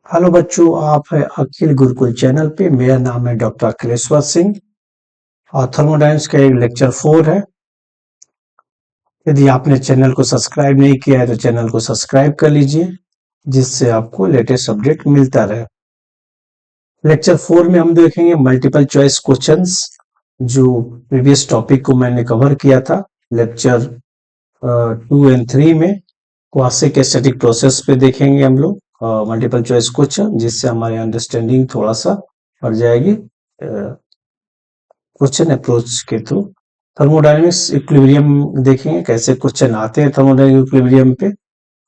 Hello बच्चों, आप है अखिल गुरुकुल चैनल पे। मेरा नाम है डॉक्टर अखिलेश्वर सिंह और थर्मोडाइनमिक्स का एक लेक्चर 4 है। यदि आपने चैनल को सब्सक्राइब नहीं किया है तो चैनल को सब्सक्राइब कर लीजिए, जिससे आपको लेटेस्ट अपडेट मिलता रहे। लेक्चर 4 में हम देखेंगे मल्टीपल चॉइस क्वेश्चंस, जो प्रीवियस टॉपिक को मैंने कवर किया था लेक्चर 2 एंड 3 में। क्वासिक स्टैटिक प्रोसेस पे देखेंगे हम लोग मल्टीपल चॉइस क्वेश्चन, जिससे हमारी अंडरस्टैंडिंग थोड़ा सा बढ़ जाएगी क्वेश्चन अप्रोच के थ्रू। थर्मोडायनेमिक्स इक्विलिब्रियम देखेंगे कैसे क्वेश्चन आते हैं थर्मोडायनेमिक इक्विलिब्रियम पे।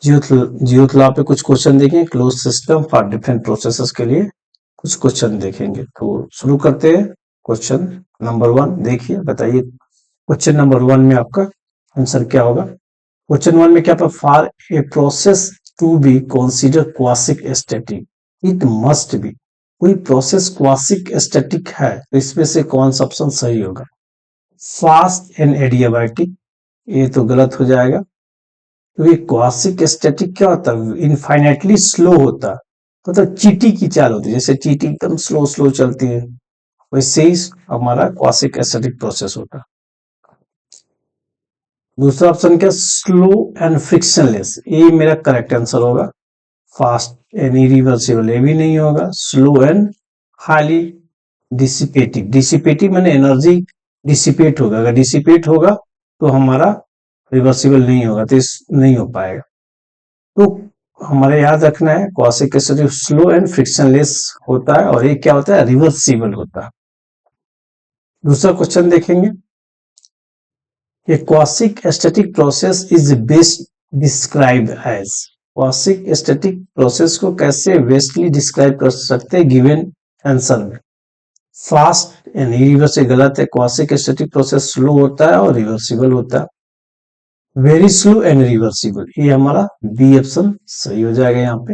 जियोथ लॉ पे कुछ क्वेश्चन देखेंगे। Close system for different processes के लिए कुछ क्वेश्चन देखेंगे। तो शुरू करते हैं। क्वेश्चन नंबर 1 देखिए, बताइए क्वेश्चन नंबर 1 में आपका आंसर क्या होगा। क्वेश्चन 1 में क्या था, for a process to be consider quasi static it must be. कोई प्रोसेस क्वासिक स्टैटिक है तो इसमें से कौन सा ऑप्शन सही होगा। फास्ट एंड एडियाबैटिक, ये तो गलत हो जाएगा, क्योंकि क्वासिक स्टैटिक क्या होता है, इनफाइनाइटली स्लो होता है। मतलब चींटी की चाल होती है, जैसे चींटी एकदम स्लो स्लो चलती है, वैसे ही हमारा क्वासिक स्टैटिक प्रोसेस होता है। दूसरा ऑप्शन क्या, स्लो एंड फ्रिक्शनलेस, ये मेरा करेक्ट आंसर होगा। फास्ट एंड इरिवर्सिबल, ये भी नहीं होगा। Slow and highly dissipative, dissipative मैंने एनर्जी डिसिपेट होगा, अगर डिसिपेट होगा तो हमारा रिवर्सिबल नहीं होगा, तो इस नहीं हो पाएगा। तो हमारे याद रखना है क्वासिक स्टैटिक स्लो एंड फ्रिक्शनलेस होता है, और ये क्या होता है, रिवर्सिबल होता है। दूसरा क्वेश्चन देखेंगे, A quasic static process is best described as। Quasi static process को कैसे बेस्टली डिस्क्राइब कर सकते हैं गिवन आंसर में। फास्ट एंड इरिवर्सिबल गलत है, क्वासिक स्टैटिक प्रोसेस स्लो होता है और रिवर्सिबल होता है। वेरी स्लो एंड रिवर्सिबल, ये हमारा बी ऑप्शन सही हो जाएगा यहाँ पे।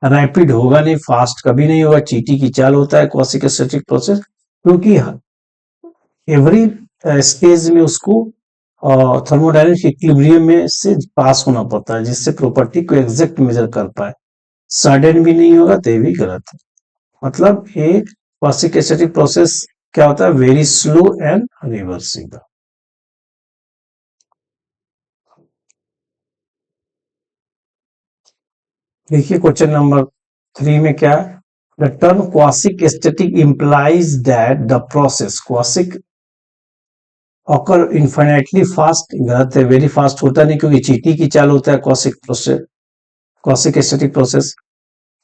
रैपिड होगा नहीं, फास्ट कभी नहीं होगा, चींटी की चाल होता है क्वासिक स्टैटिक प्रोसेस, क्योंकि एवरी स्टेज में उसको थर्मोडायनेमिक इक्विलिब्रियम में से पास होना पड़ता है, जिससे प्रॉपर्टी को एग्जैक्ट मेजर कर पाए। सडन भी नहीं होगा तो ये भी गलत है। मतलब एक क्वासिक स्टैटिक प्रोसेस क्या होता है, वेरी स्लो एंड रिवर्सिबल। देखिए क्वेश्चन नंबर 3 में क्या है, the term quasi static implies that the process quasi occur infinitely fast, गलत है, वेरी फास्ट होता नहीं, क्योंकि चींटी की चाल होता है quasi process, quasi static process.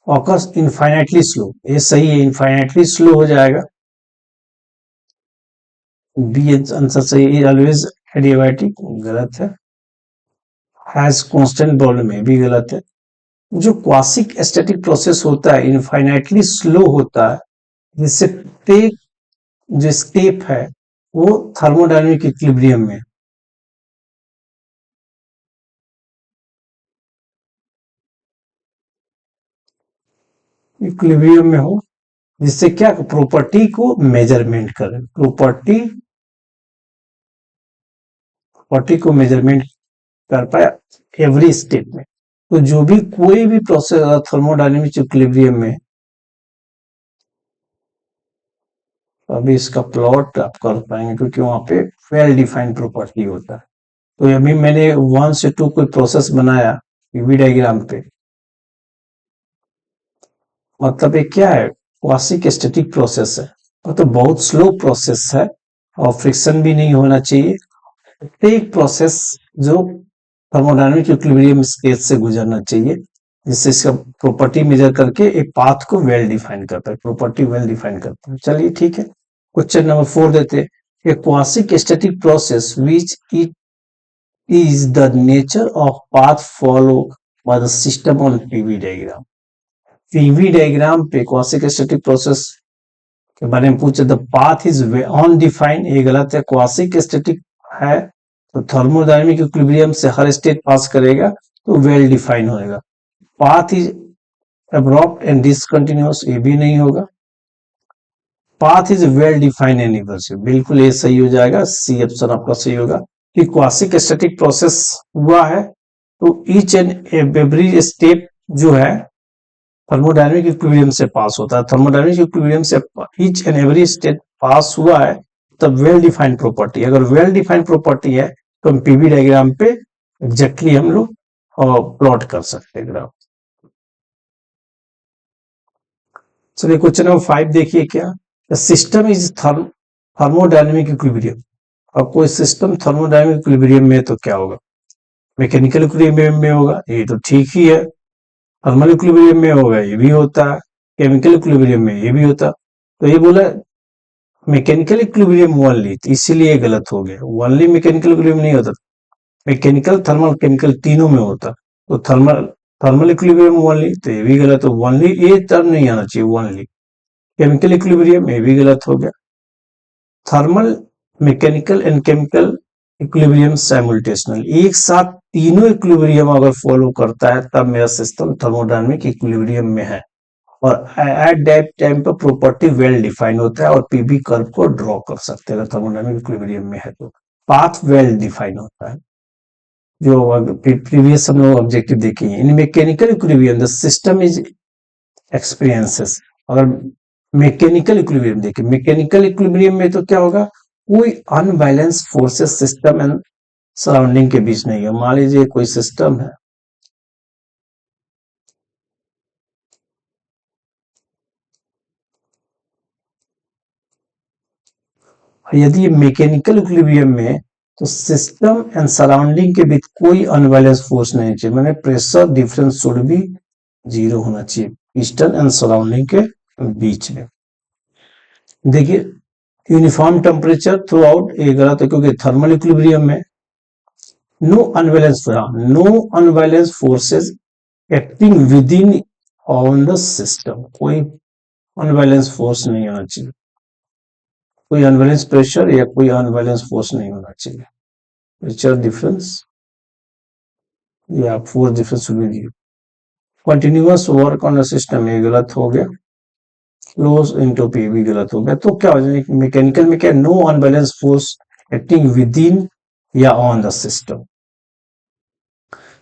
Occurs infinitely slow, ये सही है, इनफाइनाइटली स्लो हो जाएगा, बी आंसर सही है। ऑलवेज एडियाबैटिक गलत है। हैज कांस्टेंट वॉल्यूम, ये भी गलत है। जो क्वासिक स्टैटिक प्रोसेस होता है इनफाइनाइटली स्लो होता है, जिससे प्रत्येक जो स्टेप है वो थर्मोडायनेमिक इक्विलिब्रियम में, इक्विलिब्रियम में हो, जिससे क्या प्रॉपर्टी को मेजरमेंट करें, प्रॉपर्टी को मेजरमेंट कर पाए एवरी स्टेप में। तो जो भी कोई भी प्रोसेस थर्मोडायनेमिक इक्विलिब्रियम में, अभी इसका प्लॉट आप कर पाएंगे क्योंकि वहां पे वेल डिफाइंड प्रॉपर्टी होता है। तो अभी मैंने 1 से 2 कोई प्रोसेस बनाया पीवी डायग्राम पे, मतलब ये क्या है, क्वासिक स्टैटिक प्रोसेस है, तो बहुत स्लो प्रोसेस है और फ्रिक्शन भी नहीं होना चाहिए। एक प्रोसेस जो थर्मोडायनेमिक इक्विलिब्रियम स्टेज से गुजरना चाहिए, जिससे इसका प्रॉपर्टी मेजर करके एक पाथ को वेल डिफाइन करता है, प्रॉपर्टी वेल डिफाइन करता है। चलिए ठीक है, क्वेश्चन नंबर 4 देते हैं। A quasi static process which it is the nature of path follow by the system on PV diagram. PV diagram पे क्वासिक स्टैटिक प्रोसेस के बारे में पूछे, द पाथ इज अनडिफाइंड, ये गलत है। क्वासिक स्टैटिक है तो थर्मोडायनेमिक इक्विलिब्रियम से हर स्टेट पास करेगा तो वेल डिफाइन होएगा। Path is abrupt and discontinuous, ये भी नहीं होगा। Path is well defined and reversible, बिल्कुल ये सही हो जाएगा, सी ऑप्शन आपका सही होगा। कि क्वासिक स्टैटिक प्रोसेस हुआ है तो ईच एंड एवरी स्टेप जो है थर्मोडायनेमिक इक्विलिब्रियम से पास होता है। थर्मोडायनेमिक इक्विलिब्रियम से ईच एंड एवरी स्टेट पास हुआ है तब वेल डिफाइंड प्रॉपर्टी, अगर वेल डिफाइंड प्रॉपर्टी है तो हम पीवी डायग्राम पे एग्जैक्टली हम लोग प्लॉट कर सकते हैं ग्राफ। चलिए क्वेश्चन नंबर 5 देखिए क्या, सिस्टम इज थर्मोडायनेमिक इक्विलिब्रियम। अब कोई सिस्टम थर्मोडायनेमिक इक्विलिब्रियम में तो क्या होगा, मैकेनिकल इक्विलिब्रियम में होगा, ये तो ठीक ही है। थर्मल इक्विलिब्रियम में होगा, ये भी होता है। केमिकल इक्विलिब्रियम में ये भी होता। तो ये बोला मैकेनिकल इक्विलिब्रियम ओनली, तो इसीलिए गलत हो गया। ओनली मैकेनिकल इक्विलिब्रियम नहीं होता, मैकेनिकल थर्मल केमिकल तीनों में होता। तो थर्मल थर्मल इक्विलिब्रियम ओनली, तो ये भी गलत हो। ओनली ये टर्म नहीं आना चाहिए, ओनली। केमिकल इक्विलिब्रियम, ये भी गलत हो गया। Thermal, mechanical and chemical equilibrium simultaneously, एक साथ तीनों इक्विलिब्रियम अगर फॉलो करता है तब मेरा सिस्टम थर्मोडायनेमिक इक्विलिब्रियम में है। और एट दैट टाइम पर प्रॉपर्टी वेल डिफाइंड होता है और पीबी कर्व को ड्रॉ कर सकते हैं अगर थर्मोडायनेमिक इक्विलिब्रियम में है तो। पाथ वेल डिफाइंड होता है, जो प्रीवियस हम लोग ऑब्जेक्टिव देखे हैं। इन mechanical equilibrium the system is experiences, अगर मैकेनिकल इक्विलिब्रियम देखें, मैकेनिकल इक्विलिब्रियम में तो क्या होगा, कोई unbalance forces system and surrounding के बीच नहीं है। मान लीजिए कोई सिस्टम है, यदि ये मैकेनिकल इक्विलिब्रियम में तो सिस्टम एंड सराउंडिंग के बीच कोई अनबैलेंस फोर्स नहीं चाहिए, मैंने प्रेशर डिफरेंस शुड भी जीरो होना चाहिए पिस्टन एंड सराउंडिंग के बीच में। देखिए यूनिफॉर्म टेम्परेचर थ्रू आउट, ये गलत है क्योंकि थर्मल इक्विलिब्रियम में no unbalance forces acting within on the system, कोई अनबैलेंस फोर्स नहीं होना चाहिए, कोई अनबैलेंस प्रेशर या कोई अनबैलेंस फोर्स नहीं होना चाहिए। प्रेशर डिफरेंस या force difference continuous work on the system, ये गलत हो गया। क्लोज एंट्रोपी भी गलत हो गया। तो क्या हो जाएगा मैकेनिकल में, क्या no unbalance force acting within या ऑन द सिस्टम।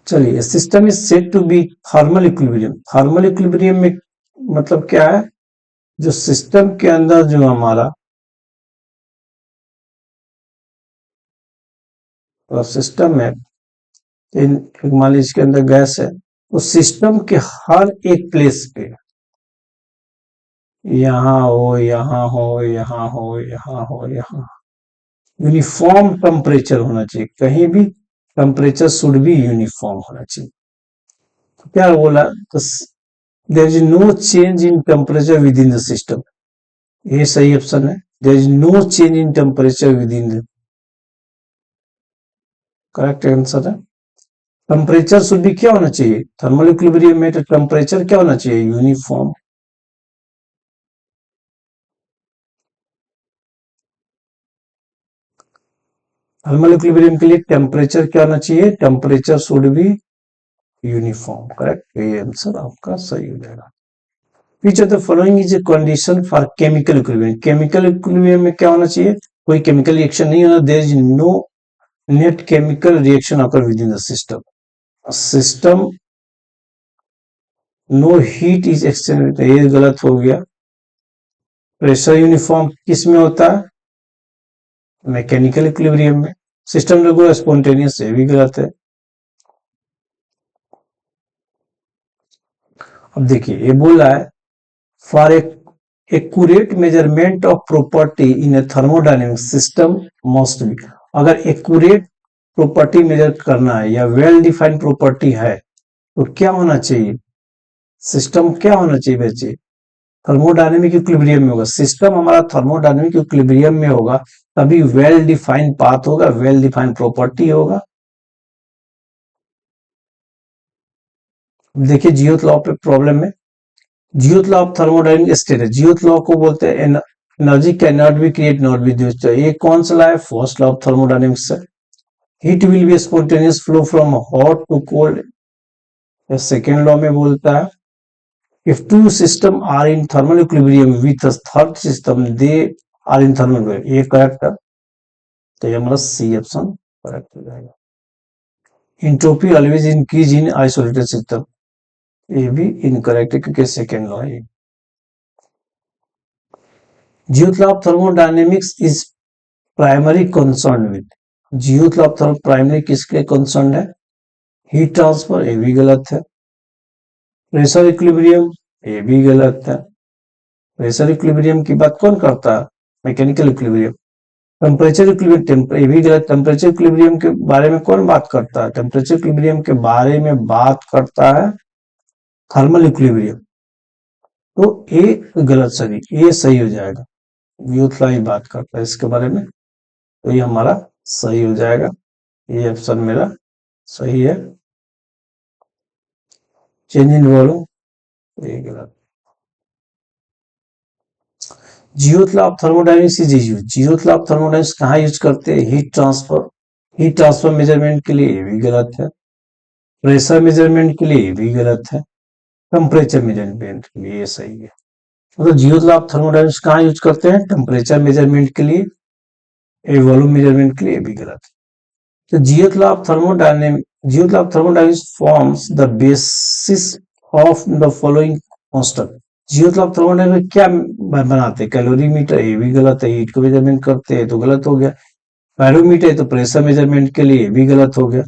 चलिए system is said to be thermal equilibrium. Thermal equilibrium में मतलब क्या है, जो सिस्टम के अंदर जो हमारा सिस्टम है, मान लीजिए इसके अंदर गैस है, तो सिस्टम के हर एक प्लेस पे, यहाँ हो यहाँ हो यहाँ हो यहाँ हो यहाँ, यूनिफॉर्म टेम्परेचर होना चाहिए, कहीं भी टेम्परेचर शुड भी यूनिफॉर्म होना चाहिए। तो क्या बोला, तो there is no change in temperature within the system, ये सही ऑप्शन है। There is no change in temperature within the, correct answer है। टेम्परेचर शुड भी क्या होना चाहिए, थर्मल इक्विलिब्रियम में तो टेम्परेचर क्या होना चाहिए, यूनिफॉर्म। थर्मल इक्विलिब्रियम के लिए टेम्परेचर क्या होना चाहिए, temperature should be uniform, correct. ये आंसर आपका सही हो जाएगा। Which of the following is a condition for chemical equilibrium? Chemical equilibrium में क्या होना चाहिए, कोई केमिकल रिएक्शन नहीं होना, there is no net chemical reaction occur within the system. System no heat is exchange, ये गलत हो गया। प्रेशर यूनिफॉर्म किस में होता है, मैकेनिकल इक्विलिब्रियम में। सिस्टम रेगुलर स्पॉन्टेनियस, ये भी गलत है। अब देखिए ये बोल रहा है for accurate measurement of property in A thermodynamic system must be, अगर एक्यूरेट प्रॉपर्टी मेजर करना है या वेल डिफाइंड प्रॉपर्टी है तो क्या होना चाहिए, सिस्टम क्या होना चाहिए बच्चे, थर्मोडायनेमिक इक्विलिब्रियम में होगा। सिस्टम हमारा थर्मोडायनेमिक इक्विलिब्रियम में होगा तभी वेल डिफाइंड पाथ होगा, वेल डिफाइंड प्रॉपर्टी होगा। देखिए जियोथ लॉ पे प्रॉब्लम है, zeroth law of thermodynamic state है, जियोथ लॉ को बोलते हैं energy can not be create not be used. ये कौन सा लॉ है, फर्स्ट लॉ ऑफ थर्मोडायनेमिक्स है। Heat will be spontaneous flow from hot to cold, second law में बोलता है if two system are in thermal equilibrium with a third system they are in thermal equilibrium, ये correct है। तो ये हमारा C option correct हो जाएगा। Entropy always increase in isolated system, ये भी इनकरेक्ट है क्योंकि सेकेंड लॉ है। Jouthe law of thermodynamics is primary concern with, Jouthe law of thermo primary किसके कंसर्न है? हीट ट्रांसफर, ये भी गलत है। प्रेशर इक्विलिब्रियम, ये भी गलत है। प्रेशर इक्विलिब्रियम की बात कौन करता है? Mechanical equilibrium. टेम्परेचर इक्विलिब्रियम, ये भी गलत। टेम्परेचर इक्विलिब्रियम के बारे में कौन बात करता है? टेम्परेचर इक्विलिब्रियम के बारे में बात करता है थर्मल इक्विलिब्रियम। तो ए गलत, सही, ए सही हो जाएगा। व्यूथला ही बात करता है इसके बारे में, तो ये हमारा सही हो जाएगा। ये ऑप्शन मेरा सही है। चेंज इन वॉल्यूम, ये गलत। Zeroth law of thermodynamics is use, zeroth law of thermodynamics कहाँ यूज करते हैं? Heat transfer, heat transfer measurement के लिए, ये भी गलत है। प्रेशर मेजरमेंट के लिए, ये भी गलत है। टेम्परेचर मेजरमेंट के लिए ये सही है। मतलब जीरोथ लॉ ऑफ थर्मोडायनेमिक्स कहाँ यूज करते हैं? टेम्परेचर मेजरमेंट के लिए, वॉल्यूम मेजरमेंट के लिए, ये भी गलत है। तो zeroth law of thermodynamics, zeroth law of thermodynamics forms the basis of the following constant. Zeroth law of thermodynamics क्या बनाते हैं? कैलोरीमीटर, ये भी गलत है। हीट को मेजरमेंट करते हैं तो गलत हो गया। बैरोमीटर तो प्रेशर मेजरमेंट के लिए, भी गलत हो गया।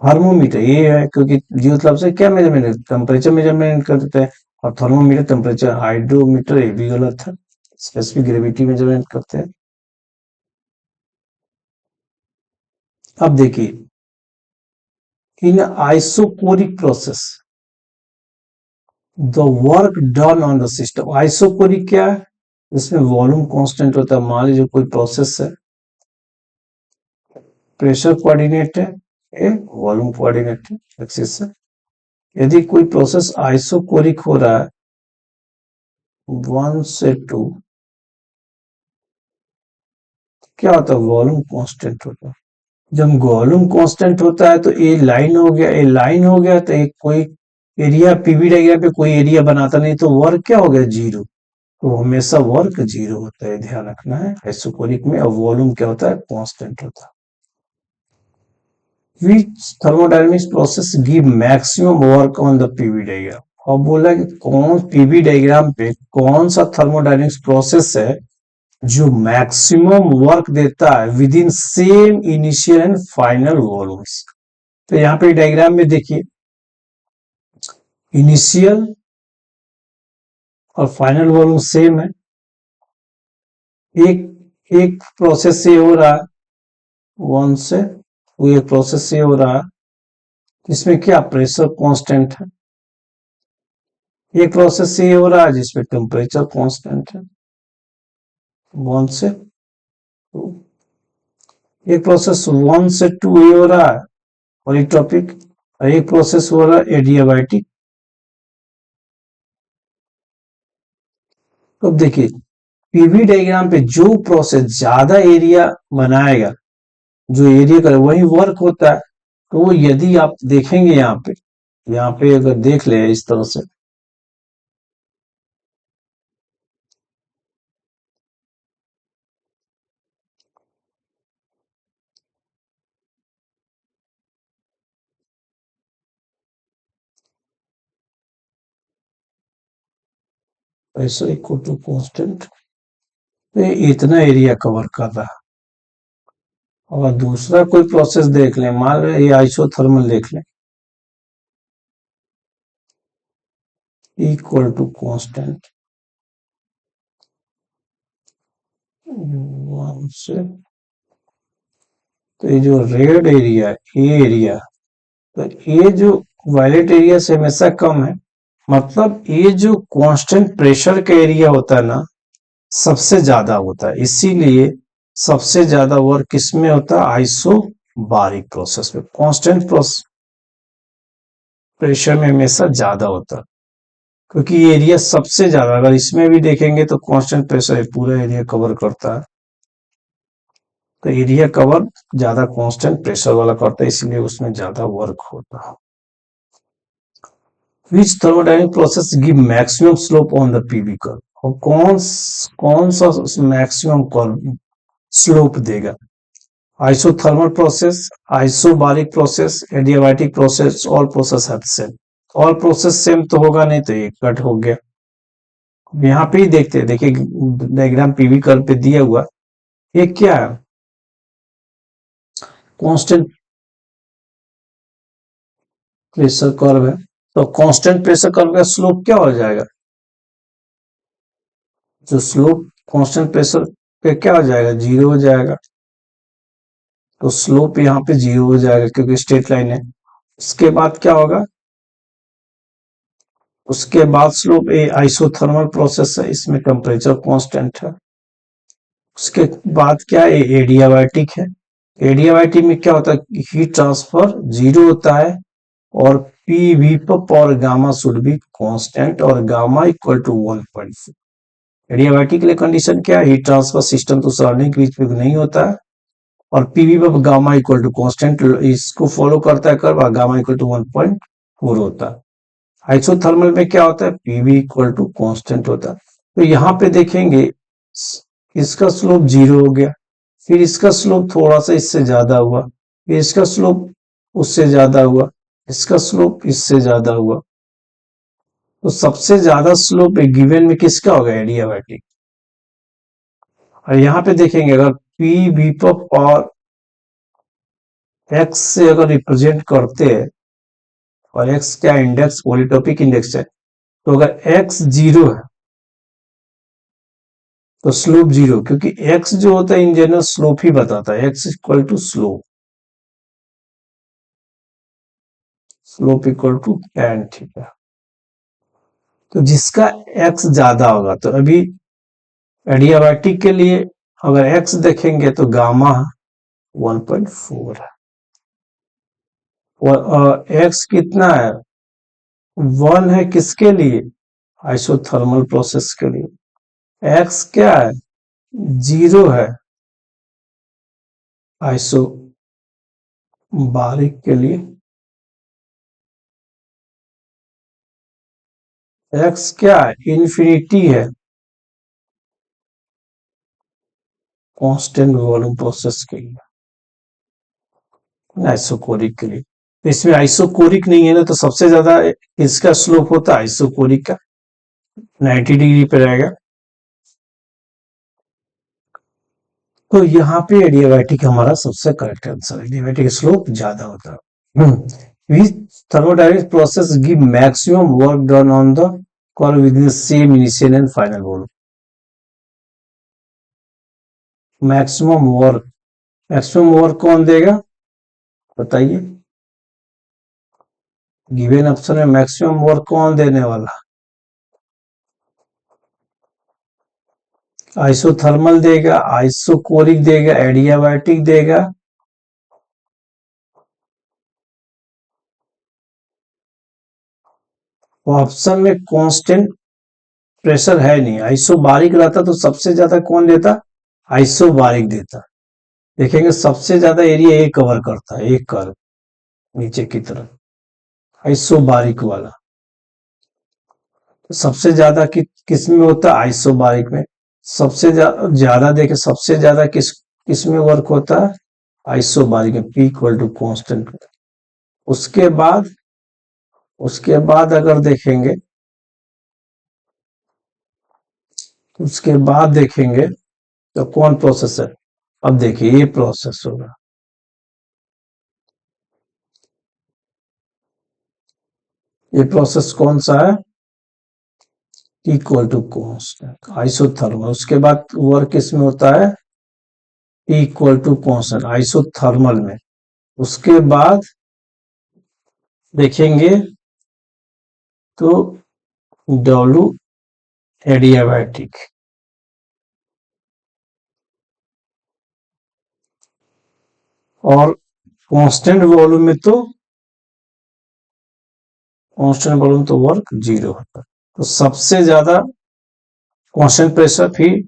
हार्मोमीटर ये है क्योंकि जीरोथ लॉ से क्या मेजरमेंट? टेम्परेचर मेजरमेंट करते हैं। और थर्मोमीटर टेम्परेचर, हाइड्रोमीटर ये भी गलत है, स्पेसिफिक ग्रेविटी मेजरमेंट करते हैं। अब देखिए, in isochoric process the work done on the system. Isochoric क्या है? इसमें वॉल्यूम कांस्टेंट होता है। मान लीजिए कोई प्रोसेस है, प्रेशर कोऑर्डिनेट है, ये वॉल्यूम कोऑर्डिनेट है एक्सिस से। यदि कोई प्रोसेस आइसोकोरिक हो रहा है 1 से 2, क्या होता है? वॉल्यूम कांस्टेंट होता है। जब वॉल्यूम कांस्टेंट होता है तो ये लाइन हो गया, ये लाइन हो गया, तो एक कोई एरिया पीवी डायग्राम पे कोई एरिया बनाता नहीं, तो वर्क क्या हो गया? जीरो। तो हमेशा वर्क जीरो होता है, ध्यान रखना है आइसोकोरिक में। और वॉल्यूम क्या होता है? कांस्टेंट होता है। Which thermodynamics process give maximum work on the PV diagram? अब बोला कि कौन पीवी डायग्राम पे कौन सा थर्मोडायनेमिक्स प्रोसेस है जो मैक्सिमम वर्क देता है with in same initial and final volumes. तो यहाँ पे डायग्राम में देखिए, इनिशियल और फाइनल वॉल्यूम सेम है। एक एक प्रोसेस से हो रहा है 1 से, वो एक प्रोसेस से हो रहा है, इसमें क्या? प्रेशर कांस्टेंट है। एक प्रोसेस से हो रहा है जिसमें टेम्परेचर कांस्टेंट है 1 से 2। एक प्रोसेस 1 से 2 ये हो रहा है और एक टॉपिक, और एक प्रोसेस हो रहा है एडियाबैटिक। तो देखिए, पीवी डायग्राम पे जो प्रोसेस ज्यादा एरिया बनाएगा, जो एरिया का वही वर्क होता है। तो यदि आप देखेंगे यहाँ पे अगर देख ले इस तरह से, प्रेशर इक्वल टू कांस्टेंट, तो इतना एरिया कवर कर रहा है। और दूसरा कोई प्रोसेस देख लें, मान लो ये आइसोथर्मल देख लें, इक्वल टू कांस्टेंट 1 से, तो ये जो रेड एरिया है, ये एरिया, तो ये जो वायलेट एरिया से हमेशा कम है। मतलब ये जो कांस्टेंट प्रेशर का एरिया होता है ना, सबसे ज्यादा होता है। इसीलिए सबसे ज्यादा वर्क किसमें होता है? आइसोबारिक प्रोसेस में। कांस्टेंट प्रेशर में हमेशा ज्यादा होता है, क्योंकि ये एरिया सबसे ज्यादा, अगर इसमें भी देखेंगे तो कांस्टेंट प्रेशर पूरा एरिया कवर करता है। तो एरिया कवर ज्यादा कांस्टेंट प्रेशर वाला करता है, इसलिए उसमें ज्यादा वर्क होता है। Which thermodynamic process give maximum slope on the PV curve? और कौन सा मैक्सिमम कर्व स्लोप देगा? Isothermal process, isobaric process, adiabatic process, all process have same. All process same तो होगा नहीं, तो ये कट हो गया। यहाँ पे ही देखते हैं, देखिए डायग्राम पीवी कर्व पे दिया हुआ, ये क्या है, कांस्टेंट प्रेशर कर्व है। तो कांस्टेंट प्रेशर कर्व का स्लोप क्या हो जाएगा, जो स्लोप कांस्टेंट प्रेशर पे क्या हो जाएगा, जीरो हो जाएगा। तो स्लोप यहाँ पे जीरो हो जाएगा क्योंकि स्ट्रेट लाइन है। उसके बाद क्या होगा, उसके बाद स्लोप, ए आइसोथर्मल प्रोसेस है, इसमें टेम्परेचर कांस्टेंट है। उसके बाद क्या है, एडियाबैटिक है। एडियाबैटिक में क्या होता है, हीट ट्रांसफर जीरो होता है और पी वी और गामा शुड बी कांस्टेंट और गामा इक्वल टू 1.4। एडियाबैटिक के लिए कंडीशन क्या है, हीट ट्रांसफर सिस्टम तो सराउंडिंग के बीच में नहीं होता है और पीवी पर गामा इक्वल टू कांस्टेंट इसको फॉलो करता है कर्व, गामा इक्वल टू 1.4 होता है। आइसोथर्मल में क्या होता है, पीवी इक्वल टू कांस्टेंट होता है। तो यहाँ पे देखेंगे इसका स्लोप जीरो हो गया, फिर इसका स्लोप थोड़ा सा इससे ज्यादा हुआ, फिर इसका स्लोप उससे ज्यादा हुआ, इसका स्लोप इससे ज्यादा हुआ। तो सबसे ज्यादा स्लोप एक गिवन में किसका होगा, एडियाबैटिक। और यहाँ पे देखेंगे अगर पी वी और एक्स से अगर रिप्रेजेंट करते हैं, और एक्स क्या इंडेक्स, पॉलीटॉपिक इंडेक्स है, तो अगर एक्स जीरो है तो स्लोप जीरो, क्योंकि एक्स जो होता है इन जनरल स्लोप ही बताता है, x equal to slope, slope equal to tan theta. तो जिसका एक्स ज्यादा होगा, तो अभी एडियाबैटिक के लिए अगर एक्स देखेंगे तो गामा 1.4 है और एक्स कितना है, 1 है किसके लिए, आइसोथर्मल प्रोसेस के लिए। एक्स क्या है, जीरो है आइसो बारिक के लिए। एक्स क्या है, इन्फिनिटी है कांस्टेंट वॉल्यूम प्रोसेस के लिए, आइसोकोरिक के लिए। तो इसमें आइसोकोरिक नहीं है ना, तो सबसे ज्यादा इसका स्लोप होता है आइसोकोरिक का, 90 डिग्री पे रहेगा। तो यहाँ पे एडियाबैटिक हमारा सबसे करेक्ट आंसर है, एडियाबैटिक स्लोप ज्यादा होता है। Which thermodynamic process give maximum work done on the curve within the same initial and final volume? Maximum work कौन देगा, बताइए। गिवन ऑप्शन में मैक्सिमम वर्क कौन देने वाला, आइसोथर्मल देगा, आइसोकोरिक देगा, एडियाबैटिक देगा। ऑप्शन में कांस्टेंट प्रेशर है नहीं, आइसोबारिक रहता तो सबसे ज्यादा कौन देता, आइसोबारिक देता। देखेंगे सबसे ज्यादा एरिया ये कवर करता है, एक कर्व नीचे की तरफ, आइसोबारिक वाला। तो सबसे ज्यादा किस में होता है, आइसोबारिक में। सबसे ज्यादा देखे, सबसे ज्यादा किस में वर्क होता है, आइसोबारिक में, पी इक्वल टू कॉन्स्टेंट। उसके बाद अगर देखेंगे, उसके बाद देखेंगे तो कौन प्रोसेस है। अब देखिए ये प्रोसेस होगा, ये प्रोसेस कौन सा है, इक्वल टू कॉन्स्टेंट आइसोथर्मल। उसके बाद वर्क किसमें होता है, इक्वल टू कॉन्स्टेंट आइसोथर्मल में। उसके बाद देखेंगे तो डब्ल्यू एडियाबैटिक, और कांस्टेंट वॉल्यूम में तो कांस्टेंट वॉल्यूम तो वर्क जीरो होता है। तो सबसे ज्यादा कांस्टेंट प्रेशर, फिर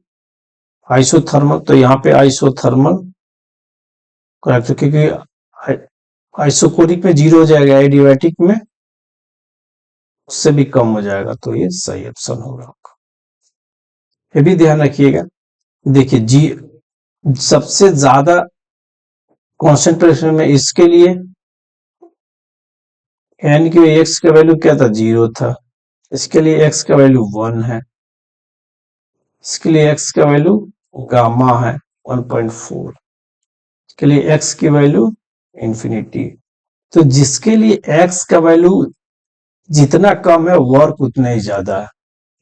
आइसोथर्मल, तो यहाँ पे आइसोथर्मल करेक्ट, क्योंकि आइसोकोरिक में जीरो हो जाएगा, एडियाबैटिक में उससे भी कम हो जाएगा, तो ये सही ऑप्शन होगा। ये भी ध्यान रखिएगा। देखिए जी, सबसे ज्यादा कॉन्सेंट्रेशन में इसके लिए एन के एक्स का वैल्यू क्या था, 0 था, इसके लिए एक्स का वैल्यू 1 है, इसके लिए एक्स का वैल्यू गामा है 1.4, इसके लिए एक्स की वैल्यू इंफिनिटी। तो जिसके लिए एक्स का वैल्यू जितना कम है वर्क उतना ही ज्यादा है,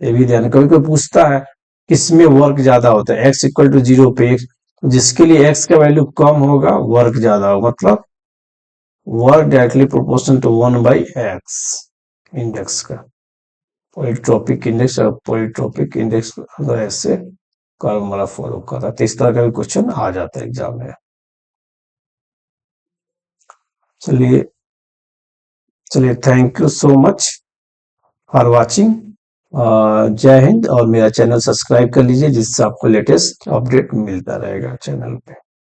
ये भी ध्यान। कभी कोई पूछता है किसमें वर्क ज्यादा होता है, एक्स इक्वल टू 0 पे एक्स, जिसके लिए एक्स का वैल्यू कम होगा वर्क ज्यादा होगा, मतलब work directly proportional to 1/x index का, पॉलीट्रोपिक इंडेक्स। और पॉलीट्रोपिक इंडेक्स अगर ऐसे कर्व वाला फॉलो कर रहा है तो इस तरह का भी क्वेश्चन आ जाता है एग्जाम में। चलिए चलिए, thank you so much for watching. जय हिंद, और मेरा चैनल सब्सक्राइब कर लीजिए जिससे आपको लेटेस्ट अपडेट मिलता रहेगा चैनल पे।